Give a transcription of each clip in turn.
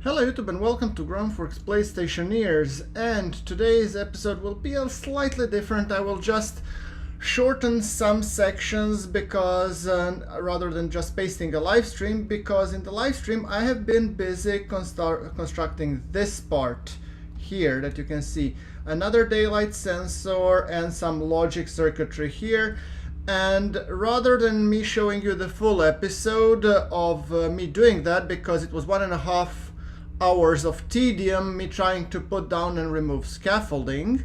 Hello YouTube and welcome to Groundworks Play Stationeers, and today's episode will be a slightly different. I will just shorten some sections because rather than just pasting a live stream, because in the live stream I have been busy constructing this part here that you can see, another daylight sensor and some logic circuitry here. And rather than me showing you the full episode of me doing that, because it was 1.5 hours of tedium me trying to put down and remove scaffolding,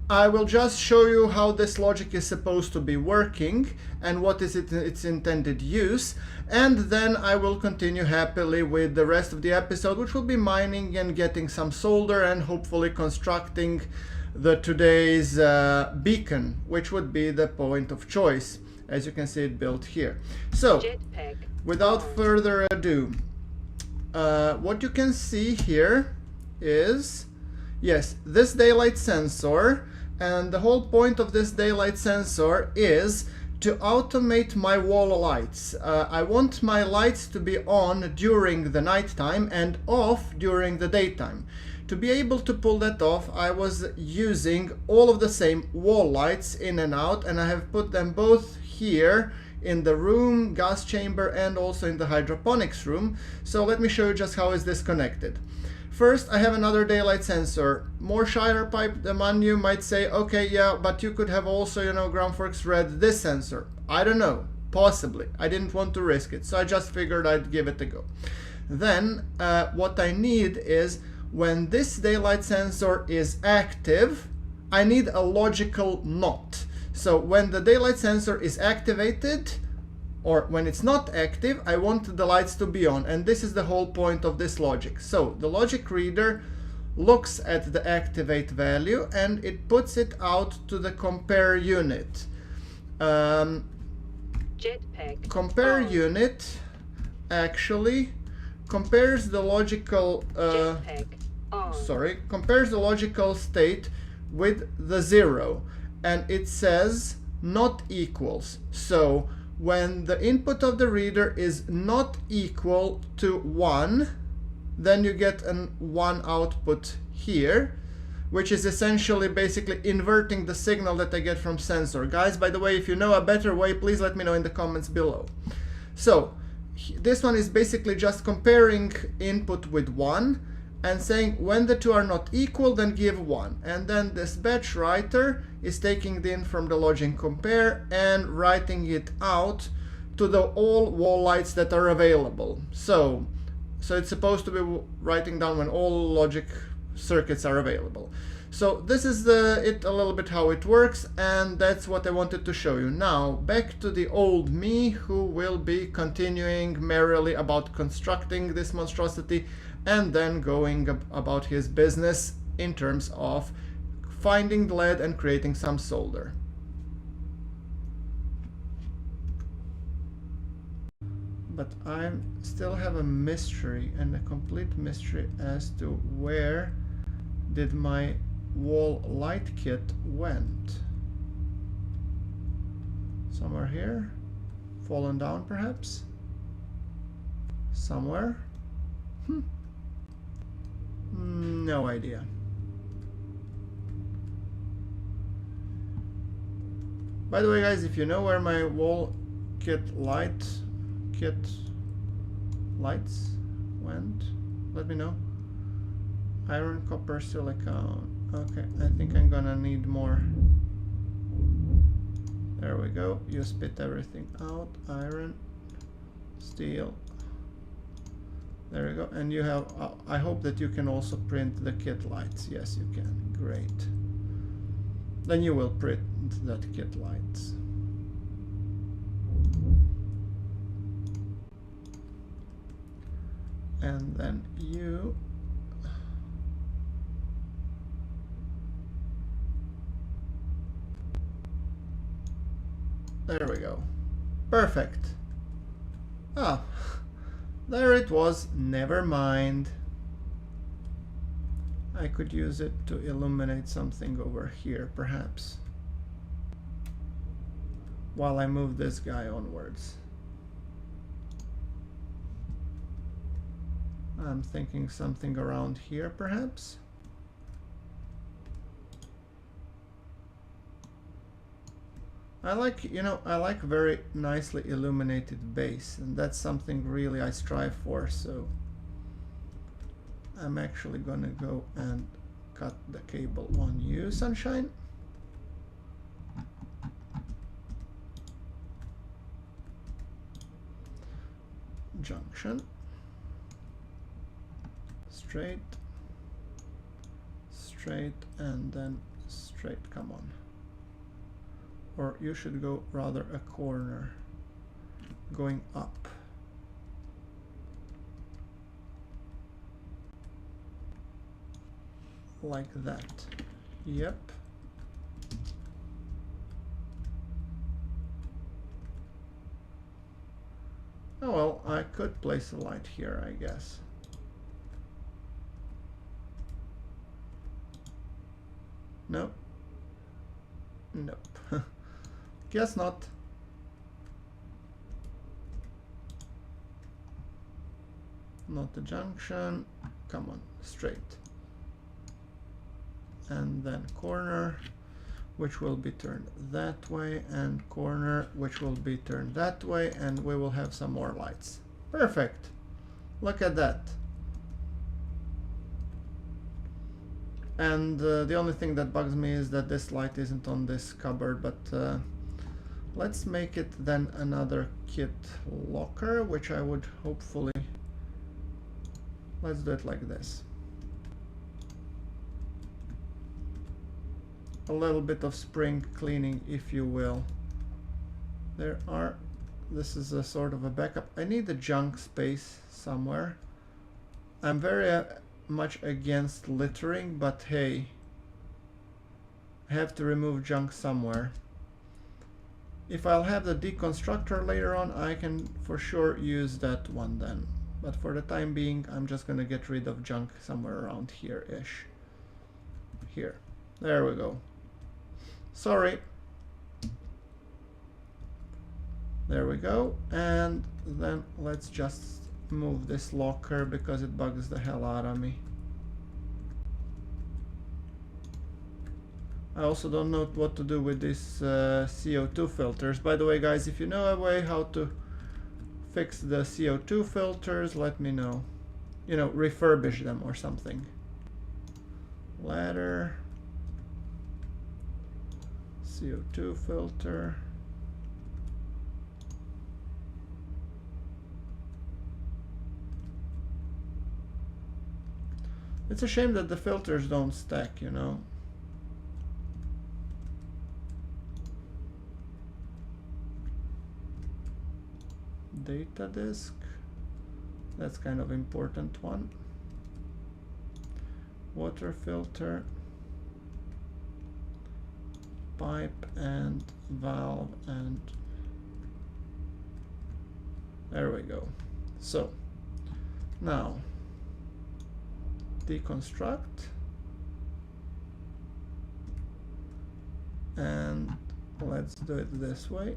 I will just show you how this logic is supposed to be working and what is its intended use, and then I will continue happily with the rest of the episode, which will be mining and getting some solder and hopefully constructing today's beacon, which would be the point of choice. As you can see, it built here. So without further ado, what you can see here is, yes, this daylight sensor, and the whole point of this daylight sensor is to automate my wall lights. I want my lights to be on during the nighttime and off during the daytime. To be able to pull that off, I was using all of the same wall lights in and out, and I have put them both here in the room, gas chamber, and also in the hydroponics room. So let me show you just how is this connected. First, I have another daylight sensor. More Shire pipe among you might say, okay, yeah, but you could have also, Groundworks read this sensor. I don't know, possibly. I didn't want to risk it, so I just figured I'd give it a go. Then, what I need is, when this daylight sensor is active, I need a logical NOT. So when the daylight sensor is activated, or when it's not active, I want the lights to be on, and this is the whole point of this logic. So the logic reader looks at the activate value and it puts it out to the compare unit. Compare unit actually compares the logical compares the logical state with the 0, and it says not equals. So when the input of the reader is not equal to 1, then you get an 1 output here, which is essentially basically inverting the signal that I get from sensor. Guys, by the way, if you know a better way, please let me know in the comments below. So this one is basically just comparing input with 1 and saying when the two are not equal, then give 1. And then this batch writer is taking the in from the logic compare and writing it out to the all wall lights that are available. So it's supposed to be writing down when all logic circuits are available. So this is it a little bit how it works, and that's what I wanted to show you. Now back to the old me, who will be continuing merrily about constructing this monstrosity and then going about his business in terms of finding lead and creating some solder. But I still have a mystery, and a complete mystery, as to where did my wall light kit went. Somewhere here? Fallen down perhaps? Somewhere? No idea. By the way, guys, if you know where my wall kit lights went, let me know. Iron, copper, silicone. Okay, I think I'm gonna need more. There we go. You spit everything out. Iron, steel. There we go. And you have, I hope that you can also print the kit lights. Yes, you can. Great. Then you will print that kit lights. And then you there we go. Perfect. Ah, there it was. Never mind. I could use it to illuminate something over here, perhaps, while I move this guy onwards. I'm thinking something around here perhaps. I like, you know, I like very nicely illuminated base, and that's something really I strive for, so I'm actually gonna go and cut the cable on you, Sunshine. Junction. Straight. Straight, and then straight, come on. Or you should go rather a corner, going up. Like that. Yep. Oh well, I could place a light here, I guess. Nope. Nope. Guess not. Not the junction. Come on, straight. And then corner, which will be turned that way, and corner, which will be turned that way, and we will have some more lights. Perfect. Look at that. And the only thing that bugs me is that this light isn't on this cupboard, but let's make it then another kit locker, which I would hopefully... Let's do it like this. A little bit of spring cleaning, if you will. There are... This is a sort of a backup. I need a junk space somewhere. I'm very much against littering, but hey, I have to remove junk somewhere. If I'll have the deconstructor later on, I can for sure use that one then. But for the time being, I'm just gonna get rid of junk somewhere around here-ish. Here. There we go. Sorry. There we go. And then let's just move this locker because it bugs the hell out of me. I also don't know what to do with these CO2 filters. By the way, guys, if you know a way how to fix the CO2 filters, let me know. You know, refurbish them or something. Ladder. CO2 filter. It's a shame that the filters don't stack, you know. Data disk. That's kind of important one. Water filter. Pipe and valve, and there we go. So now deconstruct, and let's do it this way.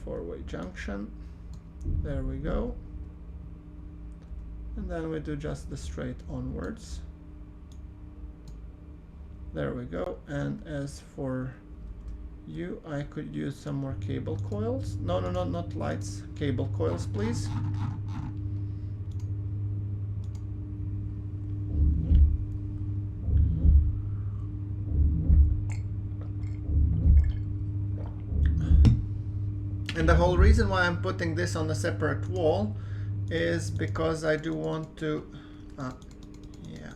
Four-way junction. There we go. And then we do just the straight onwards. There we go. And as for you, I could use some more cable coils. No, not lights. Cable coils, please. And the whole reason why I'm putting this on a separate wall is because I do want to, yeah.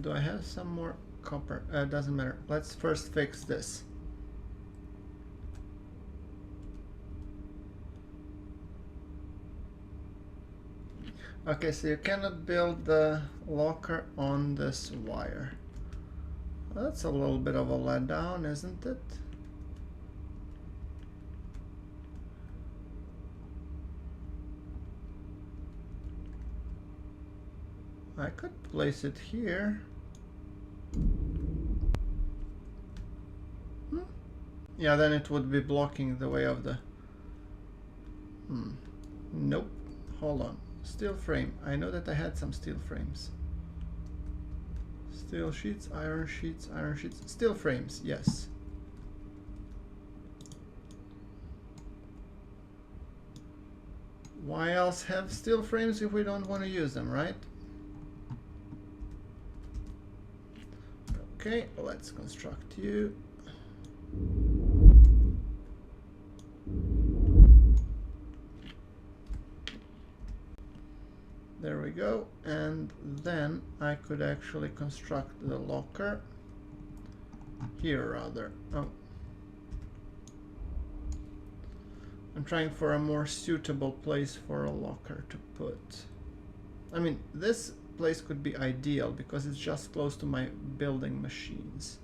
Do I have some more copper? Doesn't matter. Let's first fix this. Okay, so you cannot build the locker on this wire. That's a little bit of a letdown, isn't it? I could place it here. Yeah, then it would be blocking the way of the... Nope. Hold on. Steel frame. I know that I had some steel frames. Steel sheets, iron sheets, iron sheets. Steel frames, yes. Why else have steel frames if we don't want to use them, right? Okay, let's construct you. There we go, and then I could actually construct the locker here rather. Oh, I'm trying for a more suitable place for a locker to put. I mean, this place could be ideal because it's just close to my building machines.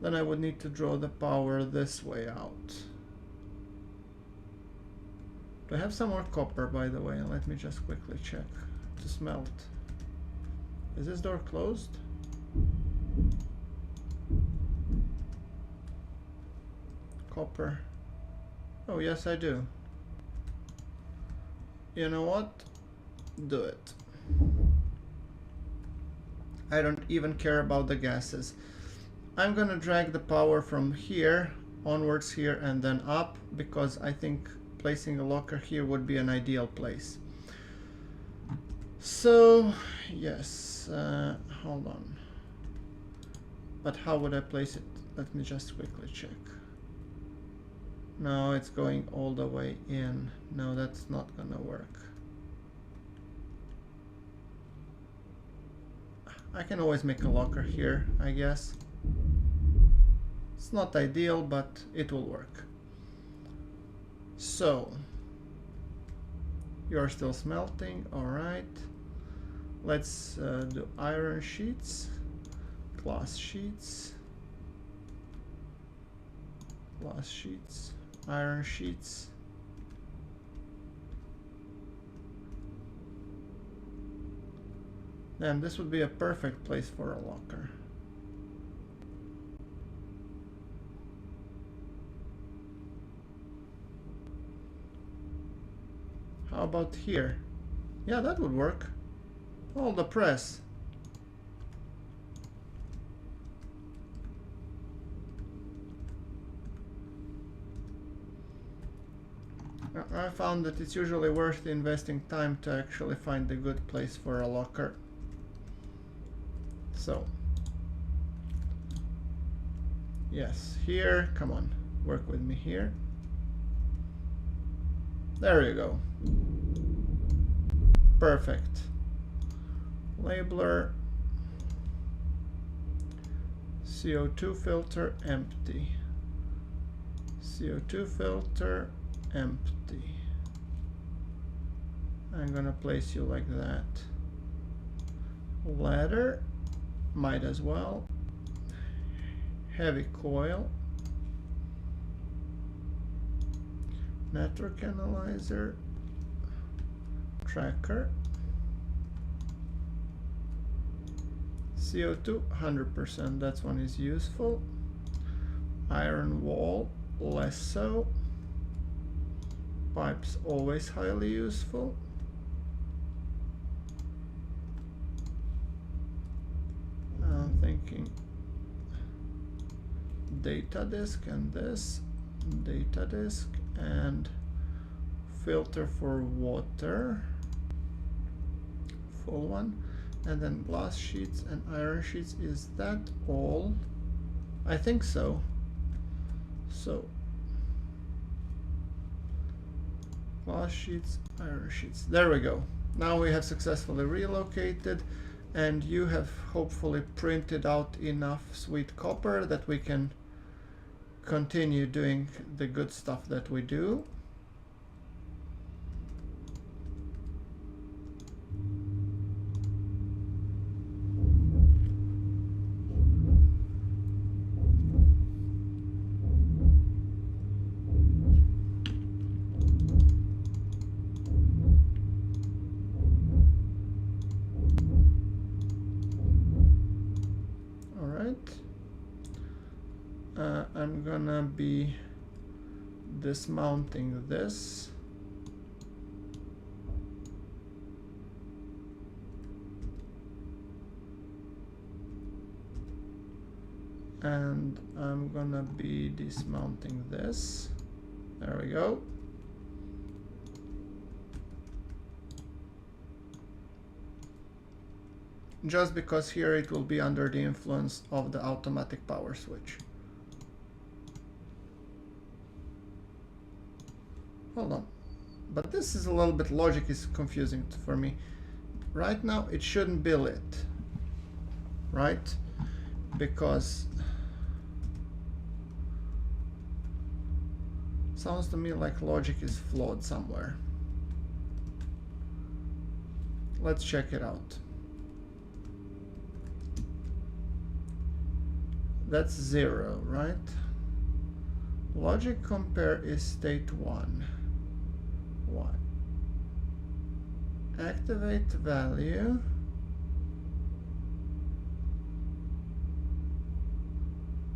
Then I would need to draw the power this way out. Do I have some more copper, by the way? Let me just quickly check to smelt. Is this door closed? Copper. Oh, yes, I do. You know what? Do it. I don't even care about the gases. I'm gonna drag the power from here onwards here and then up because I think placing a locker here would be an ideal place. So yes, hold on. But how would I place it? Let me just quickly check. No, it's going all the way in. No, that's not gonna work. I can always make a locker here, I guess. It's not ideal, but it will work. So, you're still smelting, alright. Let's do iron sheets, glass sheets, glass sheets, iron sheets. Then this would be a perfect place for a locker. How about here? Yeah, that would work. Oh, the press. I found that it's usually worth investing time to actually find a good place for a locker. So, yes, here, come on, work with me here. There you go. Perfect. Labeler. CO2 filter empty. CO2 filter empty. I'm gonna place you like that. Ladder, might as well. Heavy coil. Network analyzer, tracker, CO2 100%, that one is useful. Iron wall, less so. Pipes always highly useful. I'm thinking data disk and this, data disk and filter for water, full one, and then glass sheets and iron sheets. Is that all? I think so. So glass sheets, iron sheets, there we go. Now we have successfully relocated, and you have hopefully printed out enough sweet copper that we can continue doing the good stuff that we do. I'm gonna be dismounting this. And I'm gonna be dismounting this. There we go. Just because here it will be under the influence of the automatic power switch. Hold on. But this is a little bit, logic is confusing for me. Right now it shouldn't be lit. Right? Because sounds to me like logic is flawed somewhere. Let's check it out. That's 0, right? Logic compare is state 1. Activate value.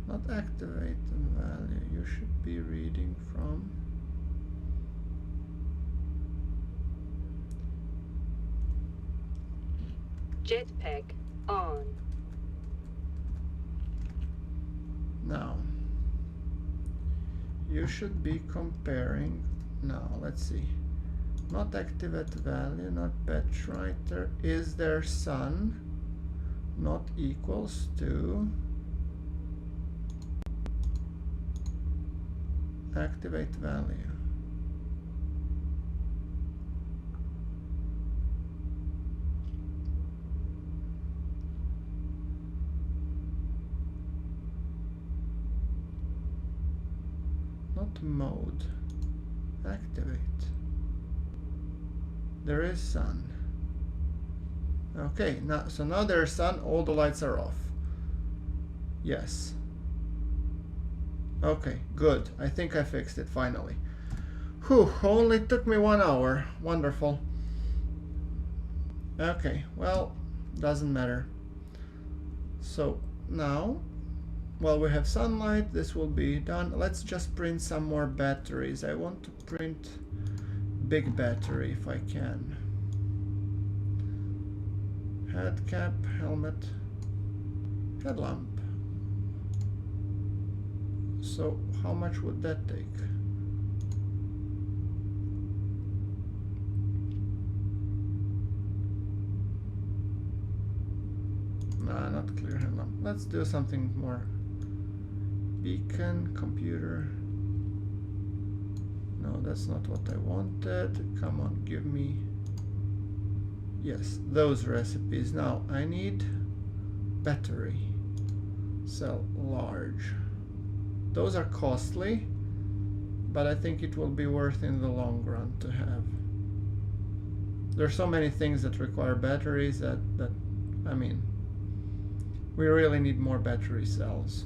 Not activate the value. You should be reading from jetpack on. Now you should be comparing. Now let's see. Not activate value, not batch writer. Is there sun not equals to activate value? Not mode. Activate. There is sun. Okay, now so now there's sun, all the lights are off. Yes. Okay, good. I think I fixed it finally. Whew, only took me 1 hour. Wonderful. Okay, well, doesn't matter. So now, well, we have sunlight, this will be done. Let's just print some more batteries. I want to print big battery if I can. Head cap, helmet, headlamp. So how much would that take? Nah, not clear headlamp. Let's do something more. Beacon, computer. No, that's not what I wanted. Come on, give me... Yes, those recipes. Now, I need battery. Cell large. Those are costly, but I think it will be worth in the long run to have. There's so many things that require batteries that I mean, we really need more battery cells.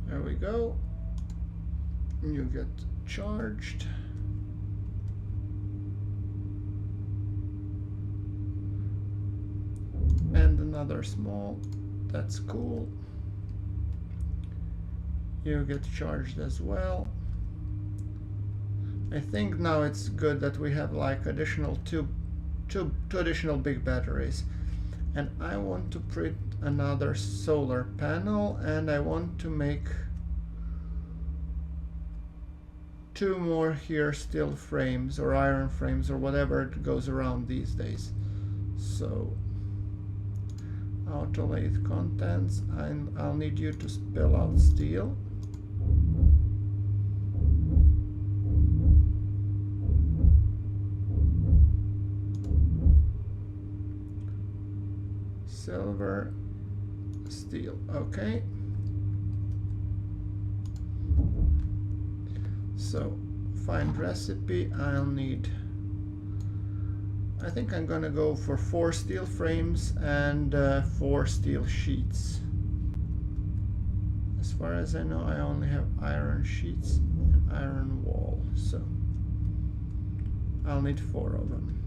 There we go. You get charged. And another small. That's cool. You get charged as well. I think now it's good that we have like additional two additional big batteries. And I want to print another solar panel, and I want to make 2 more here steel frames or iron frames or whatever it goes around these days. So auto lathe contents, and I'll need you to spill out steel. Silver, steel, okay. So find recipe, I'll need I think I'm gonna go for 4 steel frames and 4 steel sheets. As far as I know, I only have iron sheets and iron wall, so I'll need 4 of them.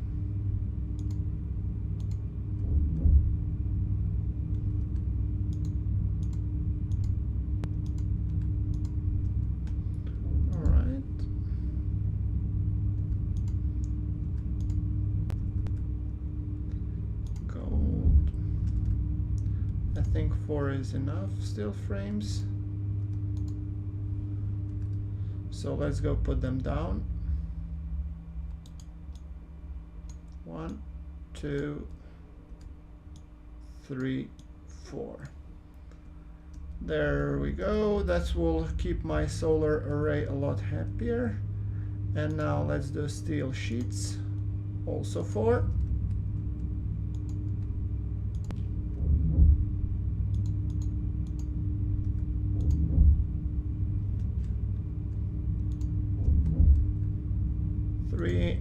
I think 4 is enough steel frames. So let's go put them down. 1, 2, 3, 4. There we go. That will keep my solar array a lot happier. And now let's do steel sheets. Also 4.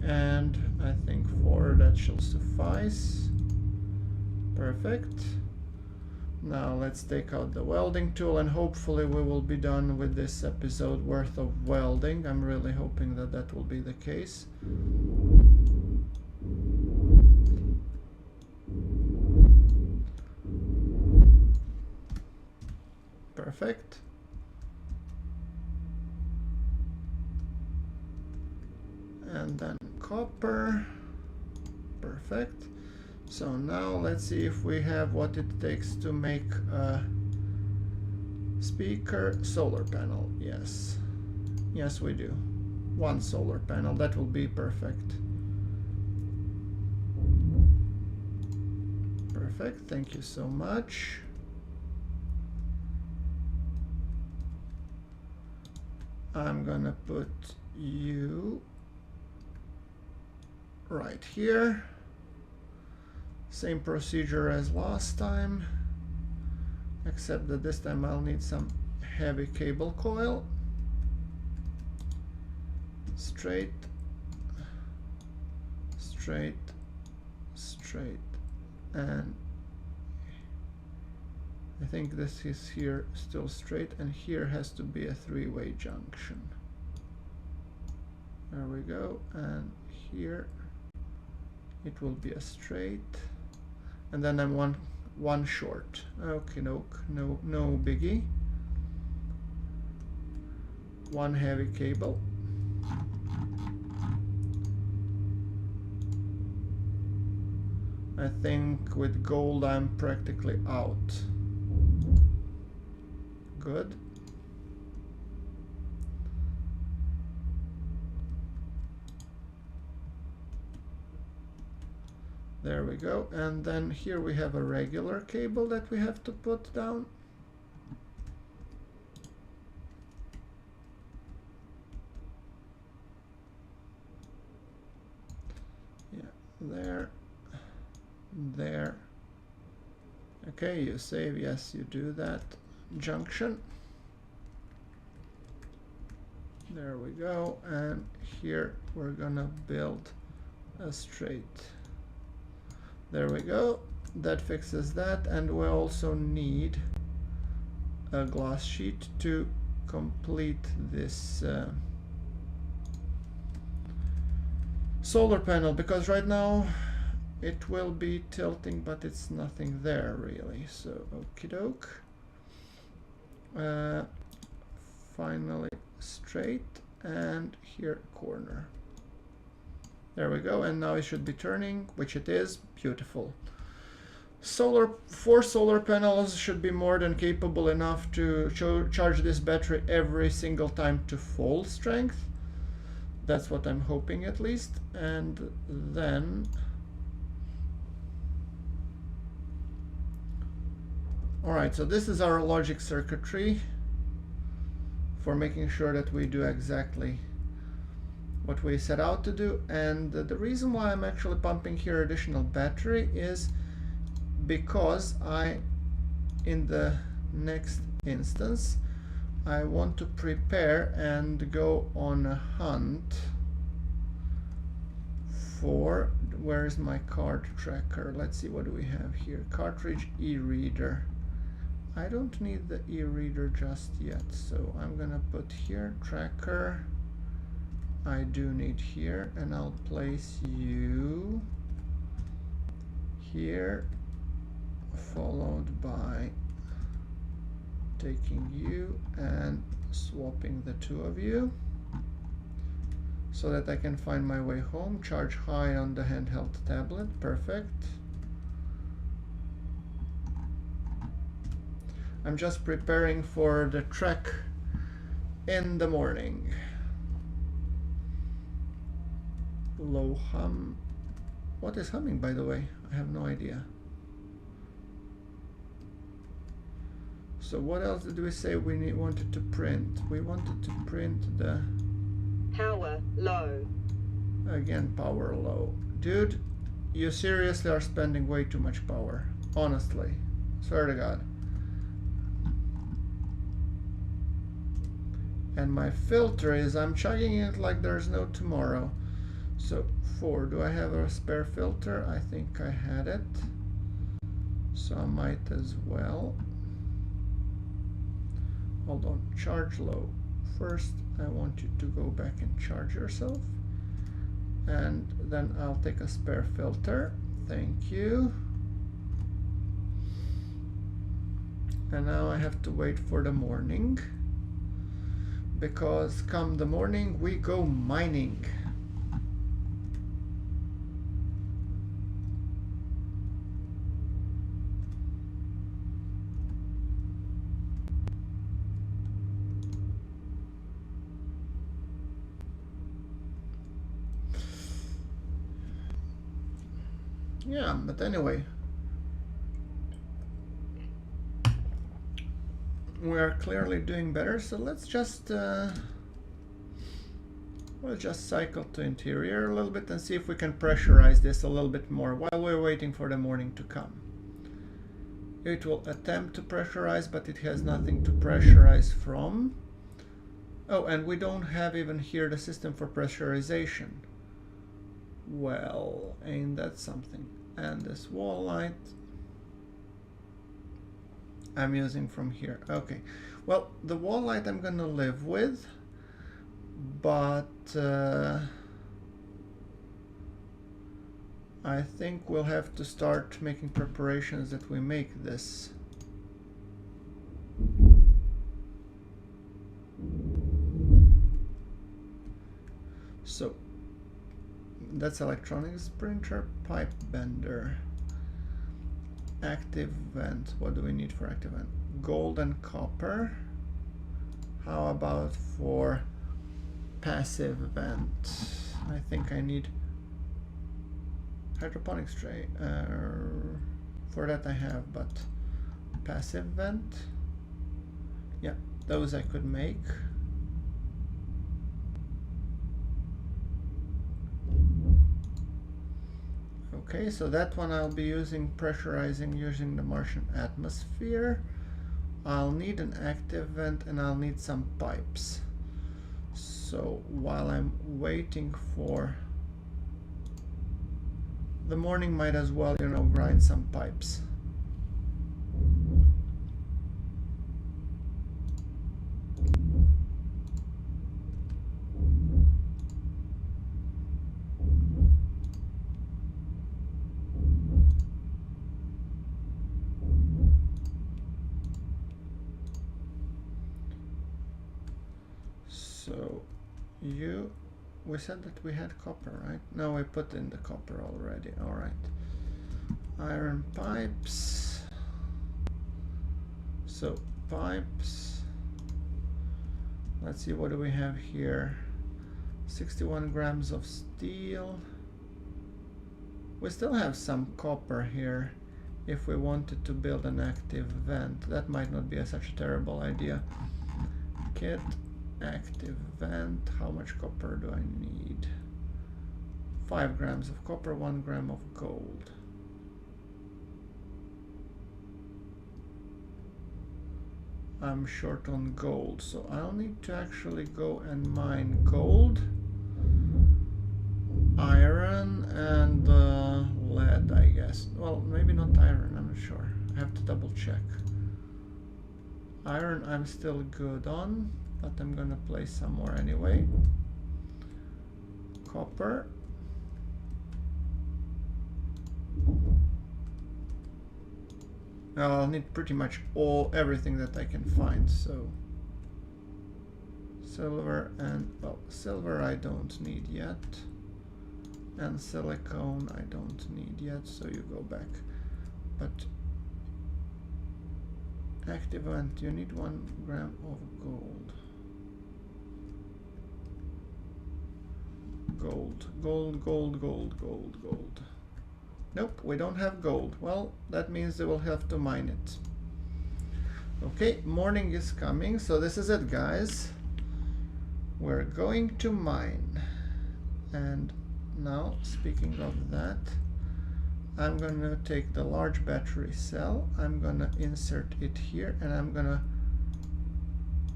And I think 4, that shall suffice. Perfect. Now let's take out the welding tool and hopefully we will be done with this episode worth of welding. I'm really hoping that that will be the case. Perfect. And then copper. Perfect. So now let's see if we have what it takes to make a speaker solar panel. Yes. Yes, we do. 1 solar panel. That will be perfect. Perfect. Thank you so much. I'm gonna put you right here. Same procedure as last time, except that this time I'll need some heavy cable coil. Straight, straight, straight, and I think this is here still straight, and here has to be a 3-way junction. There we go, and here it will be a straight, and then I'm one short. Okay, no biggie. 1 heavy cable. I think with gold I'm practically out. Good. There we go. And then here we have a regular cable that we have to put down. Yeah, there. There. Okay, you save. Yes, you do that. Junction. There we go. And here we're gonna build a straight. There we go. That fixes that, and we also need a glass sheet to complete this solar panel, because right now it will be tilting, but it's nothing there really. So okie doke. Finally straight, and here corner. There we go, and now it should be turning, which it is. Beautiful. 4 solar panels should be more than capable enough to charge this battery every single time to full strength. That's what I'm hoping, at least. And then alright, so this is our logic circuitry for making sure that we do exactly what we set out to do. And the reason why I'm actually pumping here additional battery is because in the next instance, I want to prepare and go on a hunt for, where is my card tracker? Let's see, what do we have here? Cartridge e-reader. I don't need the e-reader just yet, so I'm gonna put here tracker. I do need here, and I'll place you here, followed by taking you and swapping the two of you so that I can find my way home. Charge high on the handheld tablet. Perfect. I'm just preparing for the trek in the morning. Low hum. What is humming, by the way? I have no idea. So what else did we say we wanted to print? We wanted to print the... Power low. Again, power low. Dude, you seriously are spending way too much power. Honestly. Swear to God. And my filter is, I'm chugging it like there's no tomorrow. So 4, do I have a spare filter? I think I had it. So I might as well. Hold on, charge low. First, I want you to go back and charge yourself. And then I'll take a spare filter. Thank you. And now I have to wait for the morning, because come the morning we go mining. Yeah, but anyway, we are clearly doing better, so let's just we'll just cycle to interior a little bit and see if we can pressurize this a little bit more while we're waiting for the morning to come. It will attempt to pressurize, but it has nothing to pressurize from. Oh, and we don't have even here the system for pressurization. Well, ain't that something? And this wall light I'm using from here. Okay, well, the wall light I'm gonna live with, but I think we'll have to start making preparations that we make this. So that's electronics printer, pipe bender, active vent. What do we need for active vent? Gold and copper. How about for passive vent? I think I need hydroponics tray. For that I have, but passive vent. Yeah, those I could make. Okay, so that one I'll be using pressurizing using the Martian atmosphere. I'll need an active vent and I'll need some pipes. So while I'm waiting for the morning, might as well, you know, grind some pipes. So we said that we had copper, right? No, we put in the copper already. All right. Iron pipes. So pipes. Let's see, what do we have here? 61 grams of steel. We still have some copper here if we wanted to build an active vent. That might not be such a terrible idea. Kit. Active vent. How much copper do I need? 5 grams of copper, 1 gram of gold. I'm short on gold, so I'll need to actually go and mine gold, iron, and lead, I guess. Well, maybe not iron, I'm not sure. I have to double check. Iron I'm still good on, but I'm gonna place some more anyway. Copper. I'll need pretty much everything that I can find, so silver and, well, silver I don't need yet, and silicone I don't need yet, so you go back. But active ant, you need 1 gram of gold. Gold. Nope, we don't have gold. Well, that means they will have to mine it. Okay, morning is coming, so this is it, guys. We're going to mine. And now, speaking of that, I'm gonna take the large battery cell, I'm gonna insert it here, and I'm gonna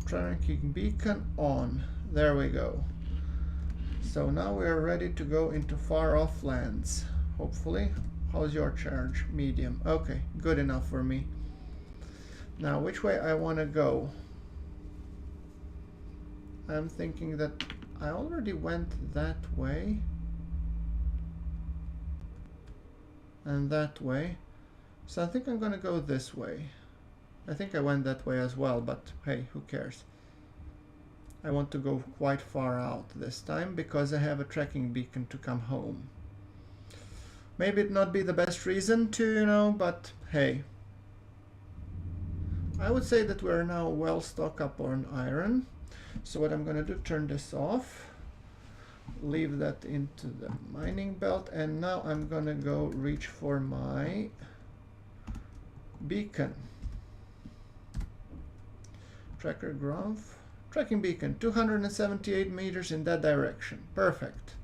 tracking beacon on. There we go. So now we are ready to go into far off lands, hopefully. How's your charge? Medium. Okay, good enough for me. Now, which way I want to go? I'm thinking that I already went that way and that way, so I think I'm gonna go this way. I think I went that way as well, but hey, who cares? I want to go quite far out this time because I have a tracking beacon to come home. Maybe it not be the best reason to, you know, but hey. I would say that we're now well stocked up on iron. So what I'm gonna do, turn this off, leave that into the mining belt, and now I'm gonna go reach for my beacon. Tracker graph, tracking beacon, 278 meters in that direction. Perfect.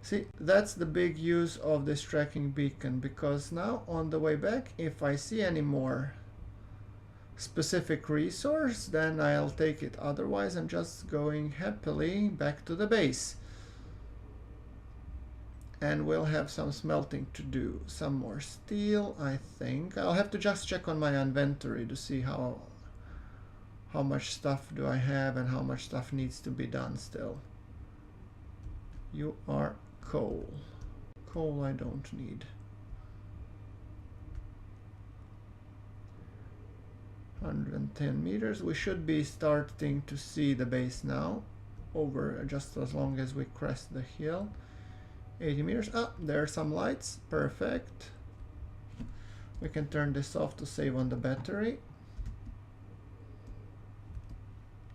See, that's the big use of this tracking beacon, because now on the way back, if I see any more specific resource, then I'll take it. Otherwise, I'm just going happily back to the base. And we'll have some smelting to do. Some more steel, I think. I'll have to just check on my inventory to see how much stuff do I have and how much stuff needs to be done still. You are coal. Coal I don't need. 110 meters. We should be starting to see the base now. Over just as long as we crest the hill. 80 meters. Ah, there are some lights. Perfect. We can turn this off to save on the battery.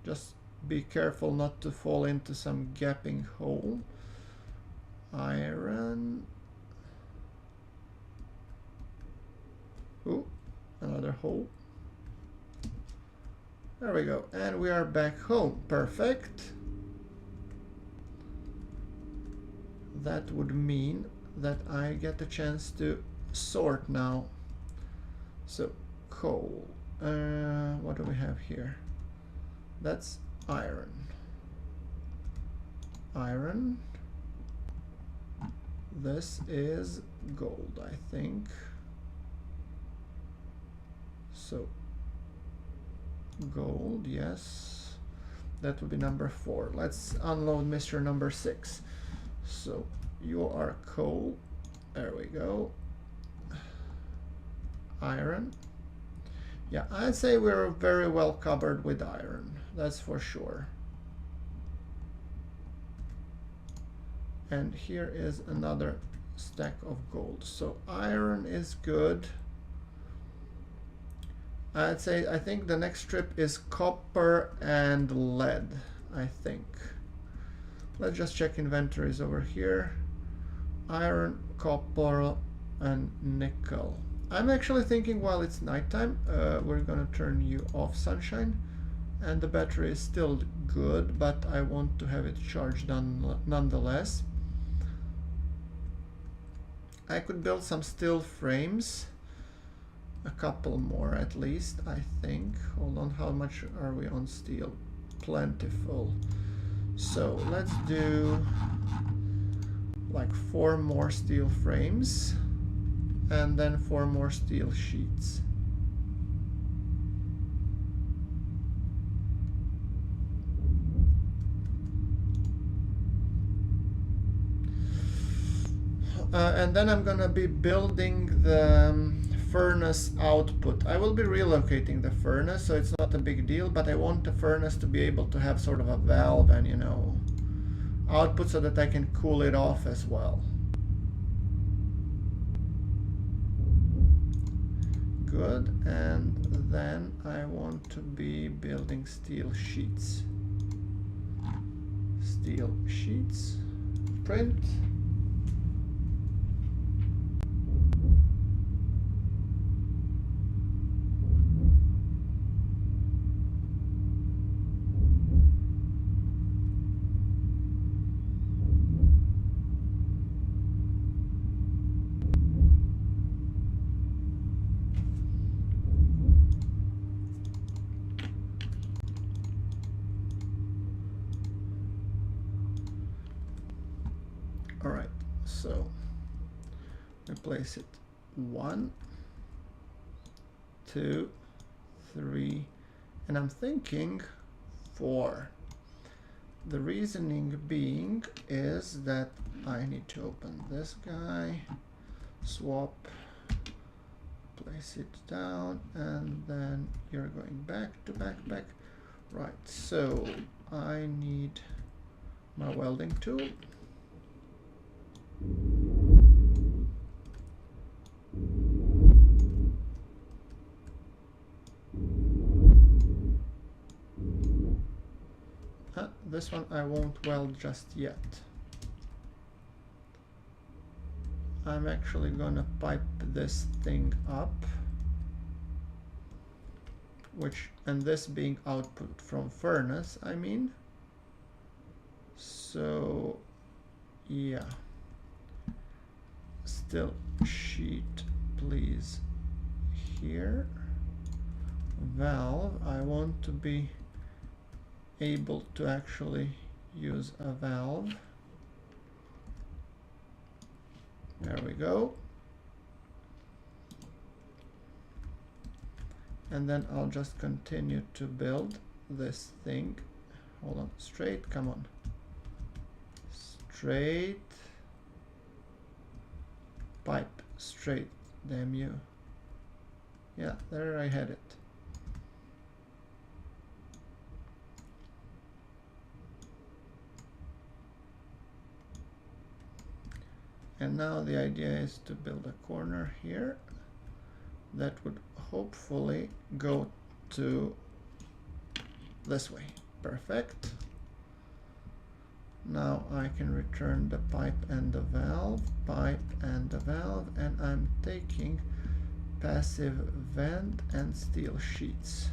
Just be careful not to fall into some gapping hole. Iron. Ooh, another hole. There we go. And we are back home. Perfect. That would mean that I get a chance to sort now. So, coal. What do we have here? That's iron. Iron. This is gold, I think. So, gold, yes. That would be number 4. Let's unload Mr. number 6. So, you are coal. There we go. Iron. Yeah, I'd say we're very well covered with iron. That's for sure. And here is another stack of gold. So iron is good. I'd say, I think the next strip is copper and lead, I think. Let's just check inventories over here. Iron, copper, and nickel. I'm actually thinking while it's nighttime, we're gonna turn you off, sunshine. And the battery is still good, but I want to have it charged nonetheless. I could build some steel frames. A couple more at least, I think. Hold on, how much are we on steel? Plentiful. So let's do like 4 more steel frames and then 4 more steel sheets. And then I'm gonna be building the furnace output. I will be relocating the furnace, so it's not a big deal, but I want the furnace to be able to have sort of a valve and, you know, output so that I can cool it off as well. Good, and then I want to be building steel sheets. Steel sheets, print. Alright, so replace it 1, 2, 3, and I'm thinking 4. The reasoning being is that I need to open this guy, swap, place it down, and then you're going back to back. Right, so I need my welding tool. This one I won't weld just yet. I'm actually gonna pipe this thing up, and this being output from furnace, I mean. So yeah, still sheet please here. Valve, I want to be able to actually use a valve. There we go. And then I'll just continue to build this thing. Hold on, straight, come on. Straight. Pipe, straight, damn you. Yeah, there I had it. And now the idea is to build a corner here that would hopefully go to this way. Perfect. Now I can return the pipe and the valve, and I'm taking passive vent and steel sheets.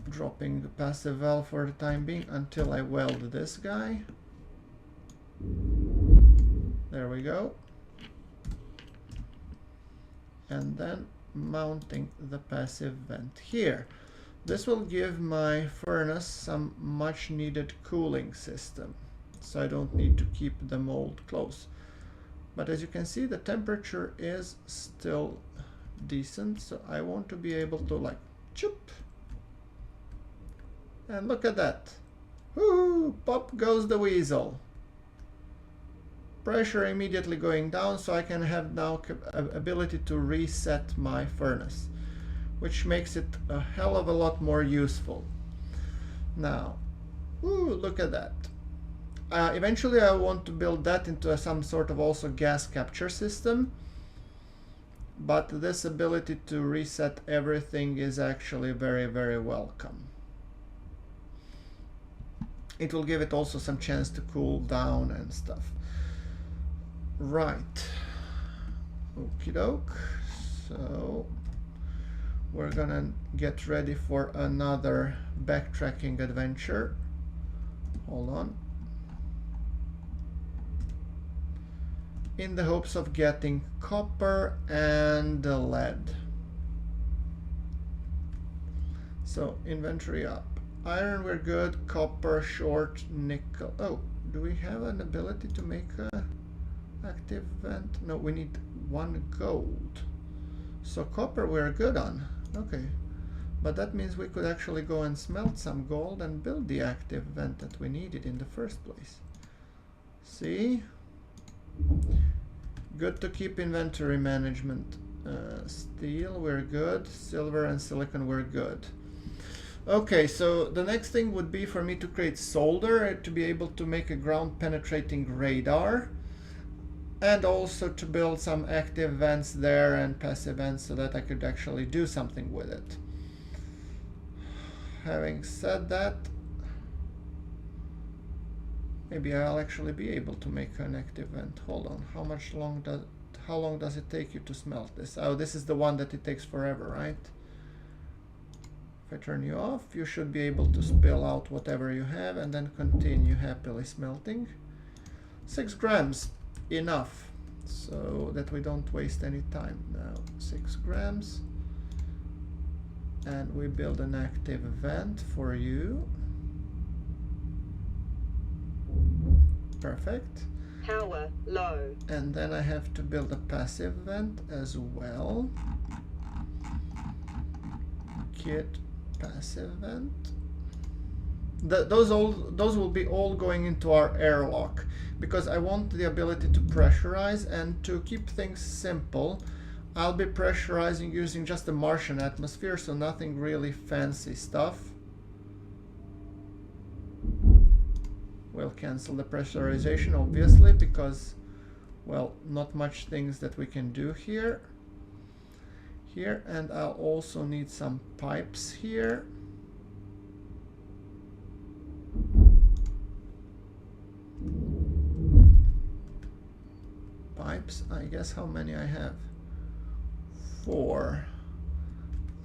Dropping the passive valve for the time being until I weld this guy. There we go. And then mounting the passive vent here. This will give my furnace some much needed cooling system, so I don't need to keep the mold close. But as you can see, the temperature is still decent, so I want to be able to like choop. And look at that. Whoo! Pop goes the weasel. Pressure immediately going down, so I can have now ability to reset my furnace, which makes it a hell of a lot more useful. Now, ooh, look at that. Eventually I want to build that into some sort of also gas capture system, but this ability to reset everything is actually very, very welcome. It will give it also some chance to cool down and stuff. Right. Okie doke. So we're gonna get ready for another backtracking adventure. Hold on. In the hopes of getting copper and lead. So inventory up. Iron we're good, copper short, nickel. Oh, do we have an ability to make a active vent? No, we need 1 gold. So copper we're good on. Okay. But that means we could actually go and smelt some gold and build the active vent that we needed in the first place. See? Good to keep inventory management. Steel we're good, silver and silicon we're good. Okay, so the next thing would be for me to create solder to be able to make a ground penetrating radar, and also to build some active vents there and passive vents so that I could actually do something with it. Having said that, maybe I'll actually be able to make an active vent. Hold on, how long does it take you to smelt this? Oh, this is the one that it takes forever, right? If I turn you off, you should be able to spill out whatever you have and then continue happily smelting. 6 grams, enough, so that we don't waste any time. Now 6 grams, and we build an active vent for you. Perfect. Power low. And then I have to build a passive vent as well. Kit passive vent. Those will be all going into our airlock, because I want the ability to pressurize, and to keep things simple I'll be pressurizing using just the Martian atmosphere, so nothing really fancy stuff. We'll cancel the pressurization obviously, because, well, not much things that we can do here. And I'll also need some pipes here. Pipes, I guess how many I have? 4.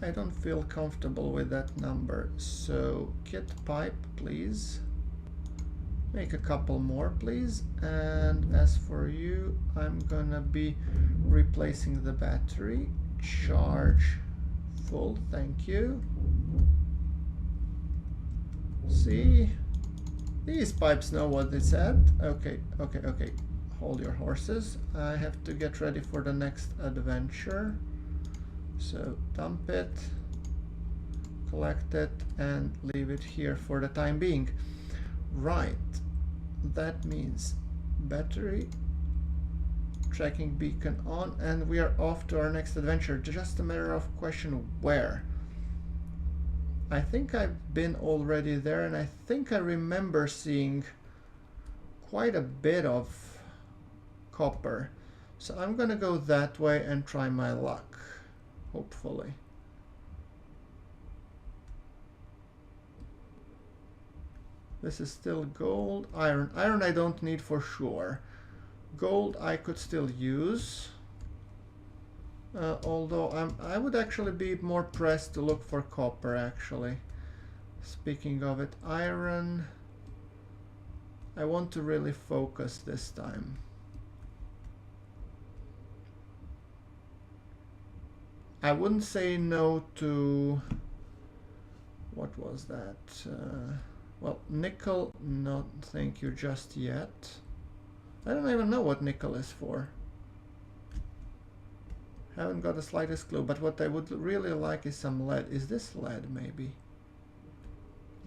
I don't feel comfortable with that number, so kit pipe please. Make a couple more please, and as for you, I'm gonna be replacing the battery. Charge full, thank you. See, these pipes know what they said. Okay, hold your horses. I have to get ready for the next adventure, so dump it, collect it, and leave it here for the time being. Right, that means battery, tracking beacon on, and we are off to our next adventure. Just a matter of question where. I think I've been already there, and I think I remember seeing quite a bit of copper, so I'm gonna go that way and try my luck, hopefully. This is still gold. Iron I don't need for sure. Gold I could still use, although I would actually be more pressed to look for copper actually. Speaking of it, iron, I want to really focus this time. I wouldn't say no to, what was that? Well, nickel, no thank you just yet. I don't even know what nickel is for. Haven't got the slightest clue, but what I would really like is some lead. Is this lead maybe?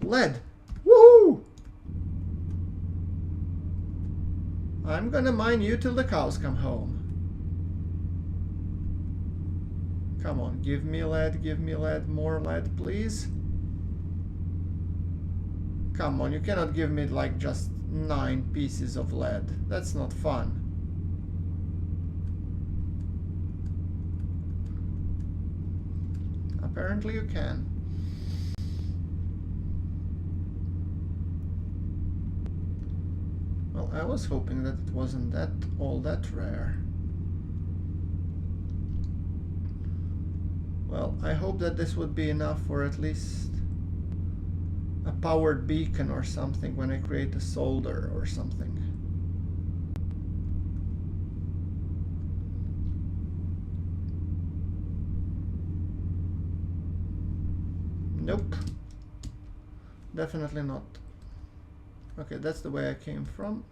Lead! Woohoo! I'm gonna mine you till the cows come home. Come on, give me lead, more lead, please. Come on, you cannot give me like just 9 pieces of lead. That's not fun. Apparently you can. Well, I was hoping that it wasn't all that rare. Well, I hope that this would be enough for at least a powered beacon or something when I create a solder or something. Nope. Definitely not. Okay, that's the way I came from.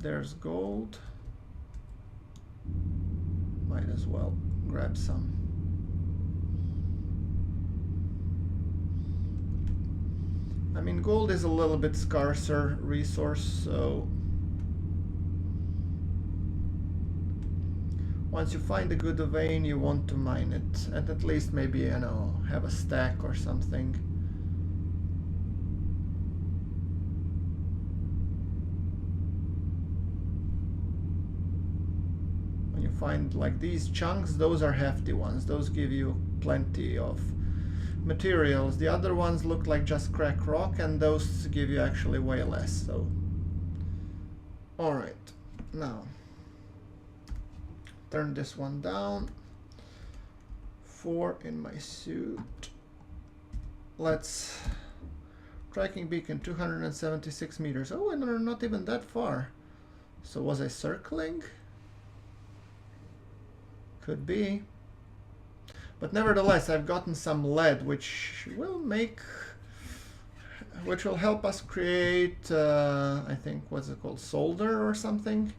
There's gold. Might as well grab some. I mean, gold is a little bit scarcer resource, so once you find a good vein, you want to mine it, and at least maybe, you know, have a stack or something. When you find like these chunks, those are hefty ones. Those give you plenty of materials. The other ones look like just crack rock, and those give you actually way less. So, all right, now turn this one down. 4 in my suit. Let's tracking beacon 276 meters. Oh, and they're not even that far. So was I circling? Could be. But nevertheless, I've gotten some lead, which will help us create, I think, what's it called, solder or something.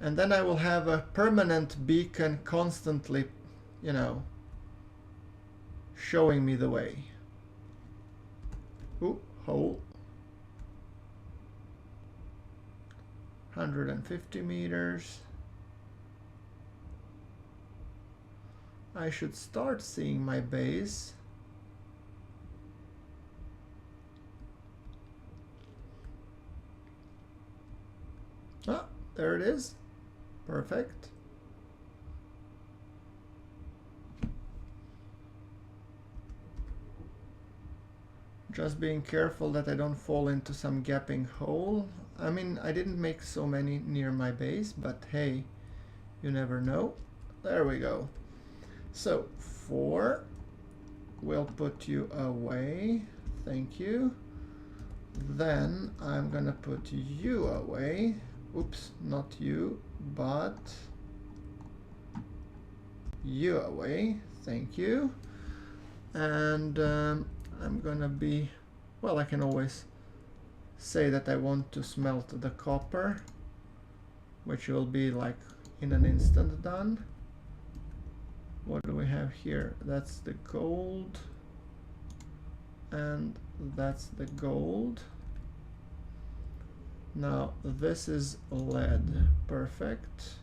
And then I will have a permanent beacon constantly, you know, showing me the way. Ooh, hole. 150 meters. I should start seeing my base. Ah, there it is. Perfect. Just being careful that I don't fall into some gapping hole. I mean, I didn't make so many near my base, but hey, you never know. There we go. So 4, we'll put you away, thank you. Then I'm gonna put you away. Oops, not you, but you away, thank you. And I'm gonna be, well, I can always say that I want to smelt the copper, which will be like in an instant done. What do we have here? That's the gold, and that's the gold. Now this is lead. Perfect.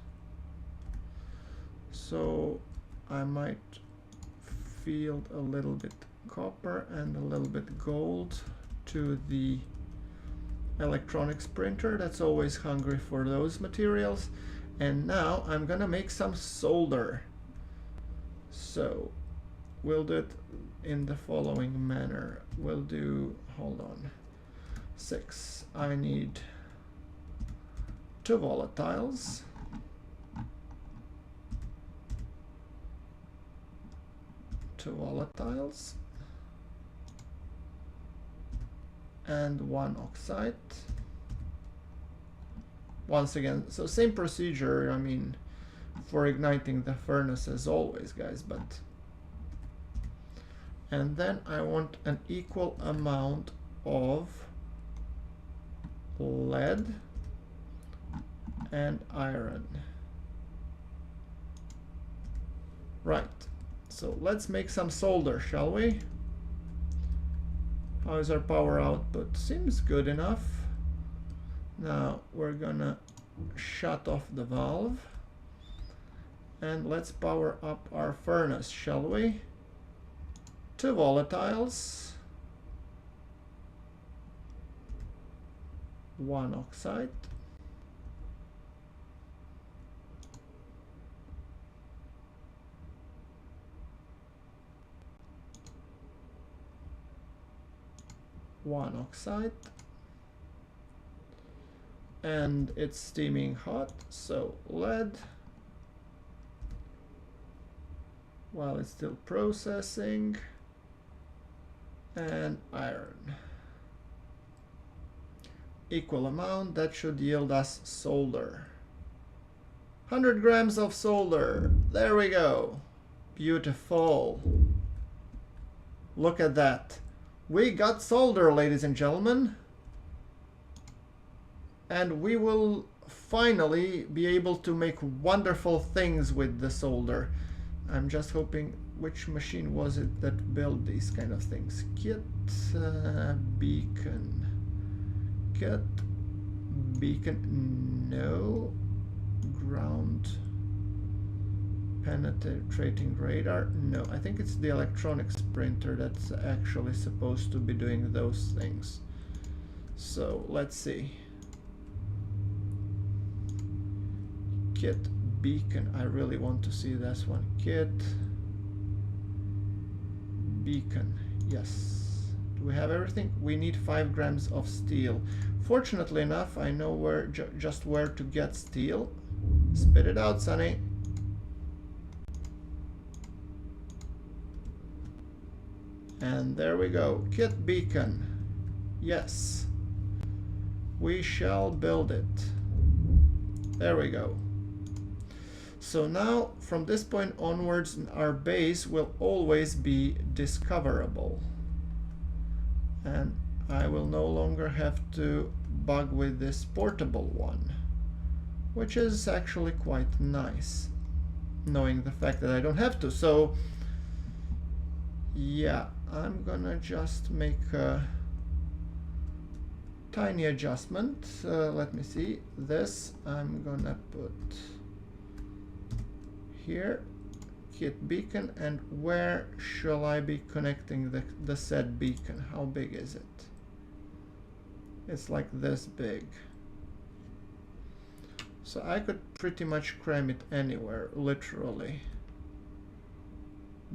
So I might field a little bit copper and a little bit gold to the electronics printer. That's always hungry for those materials. And now I'm gonna make some solder. So we'll do it in the following manner. We'll do, hold on, 6. I need 2 volatiles. And 1 oxide. Once again, so same procedure, I mean, for igniting the furnace as always, guys, but... And then I want an equal amount of lead and iron. Right, so let's make some solder, shall we? How is our power output? Seems good enough. Now we're gonna shut off the valve. And let's power up our furnace, shall we? 2 volatiles. 1 oxide. One oxide. And it's steaming hot, so lead. While it's still processing, and iron. Equal amount, that should yield us solder. 100 grams of solder, there we go. Beautiful. Look at that. We got solder, ladies and gentlemen. And we will finally be able to make wonderful things with the solder. I'm just hoping, which machine was it that built these kind of things? Kit, beacon. Kit, beacon, no. Ground penetrating radar, no. I think it's the electronics printer that's actually supposed to be doing those things. So let's see. Kit, beacon, I really want to see this one. Kit, beacon, yes. Do we have everything? We need 5 grams of steel. Fortunately enough, I know where just where to get steel. Spit it out, Sonny. And there we go. Kit beacon. Yes. We shall build it. There we go. So now, from this point onwards, our base will always be discoverable. And I will no longer have to bug with this portable one, which is actually quite nice, knowing the fact that I don't have to. So yeah, I'm gonna just make a tiny adjustment. Let me see. This I'm gonna put here, kit beacon, and where shall I be connecting the said beacon? How big is it? It's like this big. So I could pretty much cram it anywhere, literally.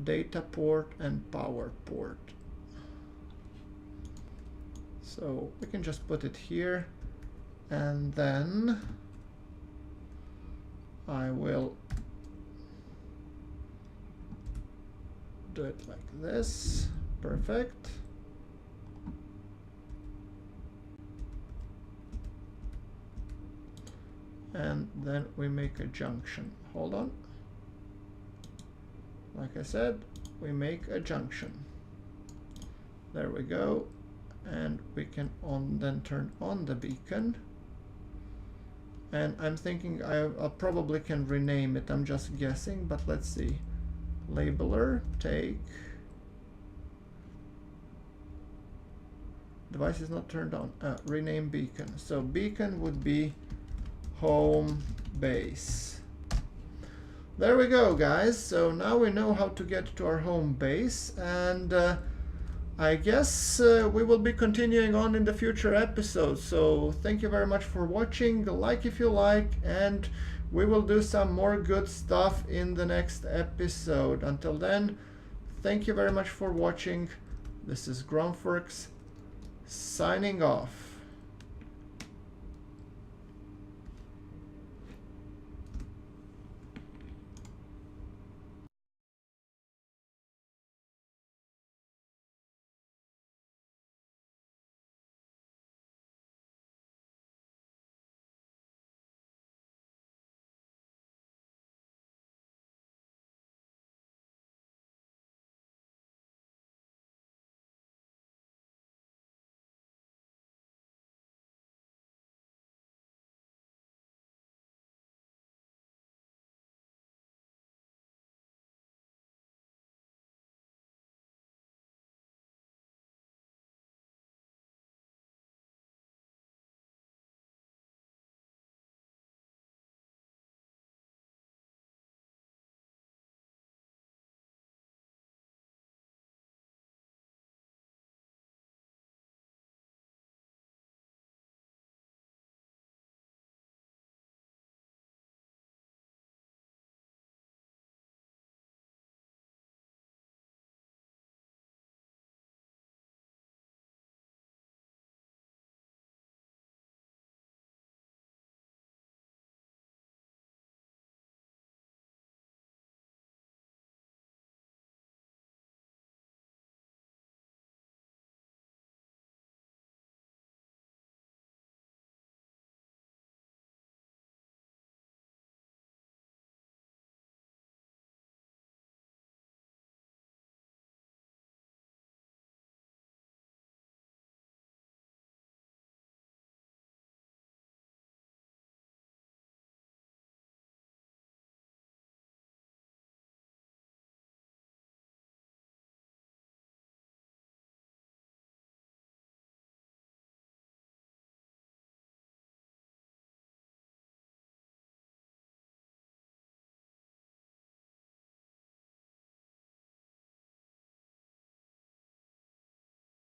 Data port and power port. So we can just put it here, and then I will do it like this. Perfect. And then we make a junction. Hold on. Like I said, we make a junction. There we go. And we can then turn on the beacon. And I'm thinking I probably can rename it. I'm just guessing, but let's see. Labeler, take. Device is not turned on. Rename beacon. So beacon would be home base. There we go, guys. So now we know how to get to our home base, and I guess we will be continuing on in the future episodes. So thank you very much for watching. Like if you like, and we will do some more good stuff in the next episode. Until then, thank you very much for watching. This is Groundworks signing off.